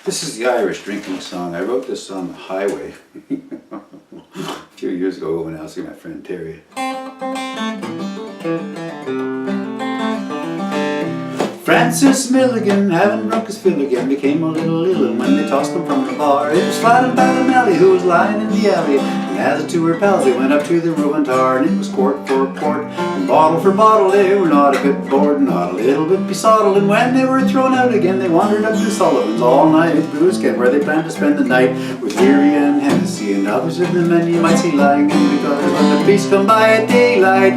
This is the Irish drinking song. I wrote this on the highway a few years ago when I was with my friend Terry. Francis Milligan, having drunk his fill again, became a little ill, and when they tossed him from the bar, it was flat by the Mally, who was lying in the alley. And as the two were pals, they went up to the Reuben tar, and it was quart for quart, and bottle for bottle. They were not a bit bored, not a little bit besottled, and when they were thrown out again, they wandered up to Sullivan's all night booze again, where they planned to spend the night with Leary and Hennessy and others of the men you might see lying in, because when the police come by at daylight,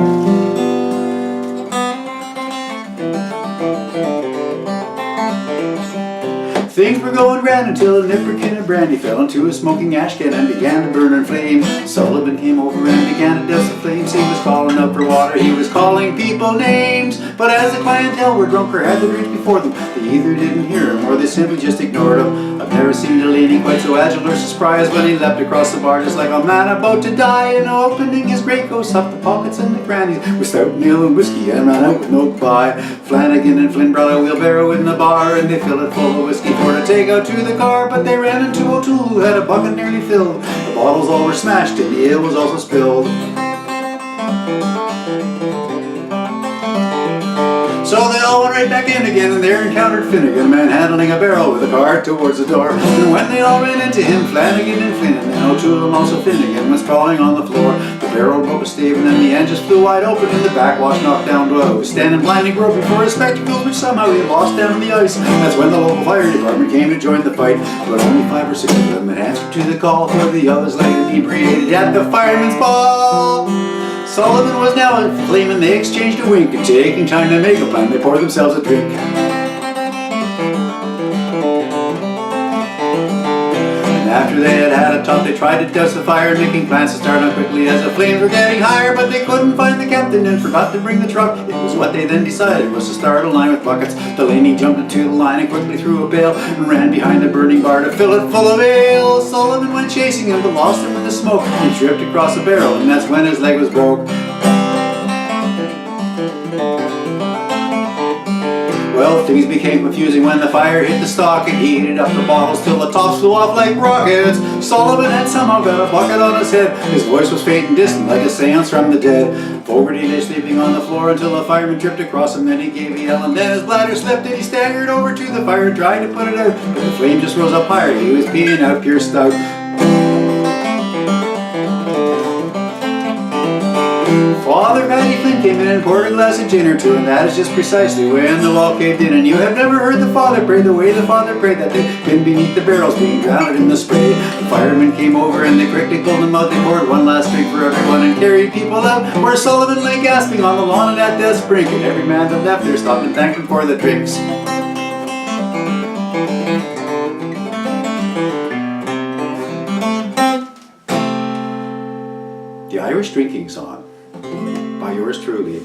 things were going grand until a nipperkin of brandy fell into a smoking ash can and began to burn and flame. Sullivan came over and began to douse the flames. He was calling up for water, he was calling people names. But as the clientele were drunk or had the drink before them, they either didn't hear him or they simply just ignored him. I've never seen Delaney quite so agile or surprised when he leapt across the bar just like a man about to die, and opening his greatcoat, stuffed the pockets and the crannies with stout meal and whiskey and ran out with no goodbye. Flanagan and Flynn brought a wheelbarrow in the bar, and they filled it full of whiskey to take out to the car, but they ran into O'Toole, who had a bucket nearly filled. The bottles all were smashed and the ale was also spilled. So they all went right back in again, and there encountered Finnegan, manhandling a barrel with a cart towards the door. And when they all ran into him, Flanagan and Flynn, and then O'Toole and also Finnegan, was sprawling on the floor. The barrel broke a stave, and then the end just flew wide open, and the backwash knocked down Doyle, who was standing blindly groping for his spectacles, which somehow he had lost down on the ice. That's when the local fire department came to join the fight, but only 5 or 6 of them had answered to the call, for the others lay inebriated at the fireman's ball. Sullivan was now flaming, they exchanged a wink, and taking time to make a plan, they poured themselves a drink. And after they had had a talk, they tried to douse the fire, making plans to start on quickly as the flames were getting higher, but they couldn't find the captain and forgot to bring the truck. It was what they then decided was to start a line with buckets. Delaney jumped into the line and quickly threw a bale and ran behind the burning bar to fill it full of ale. Sullivan went chasing him but lost him in the smoke. He tripped across a barrel, and that's when his leg was broke. Well, things became confusing when the fire hit the stock and heated up the bottles till the tops flew off like rockets. Sullivan had somehow got a bucket on his head. His voice was faint and distant like a seance from the dead. Fogarty lay sleeping on the floor until a fireman tripped across him. Then he gave a yell, and then his bladder slipped and he staggered over to the fire trying to put it out. But the flame just rose up higher. He was peeing out pure stout. Father Paddy Flynn came in and poured a glass of gin or two, and that is just precisely when the wall caved in. And you have never heard the father pray the way the father prayed that day, pinned beneath the barrels being drowned in the spray. The firemen came over and they quickly pulled him out. They poured one last drink for everyone and carried people out where Sullivan lay gasping on the lawn and at death's brink. And every man that left there stopped and thanked him for the drinks. The Irish Drinking Song by yours truly.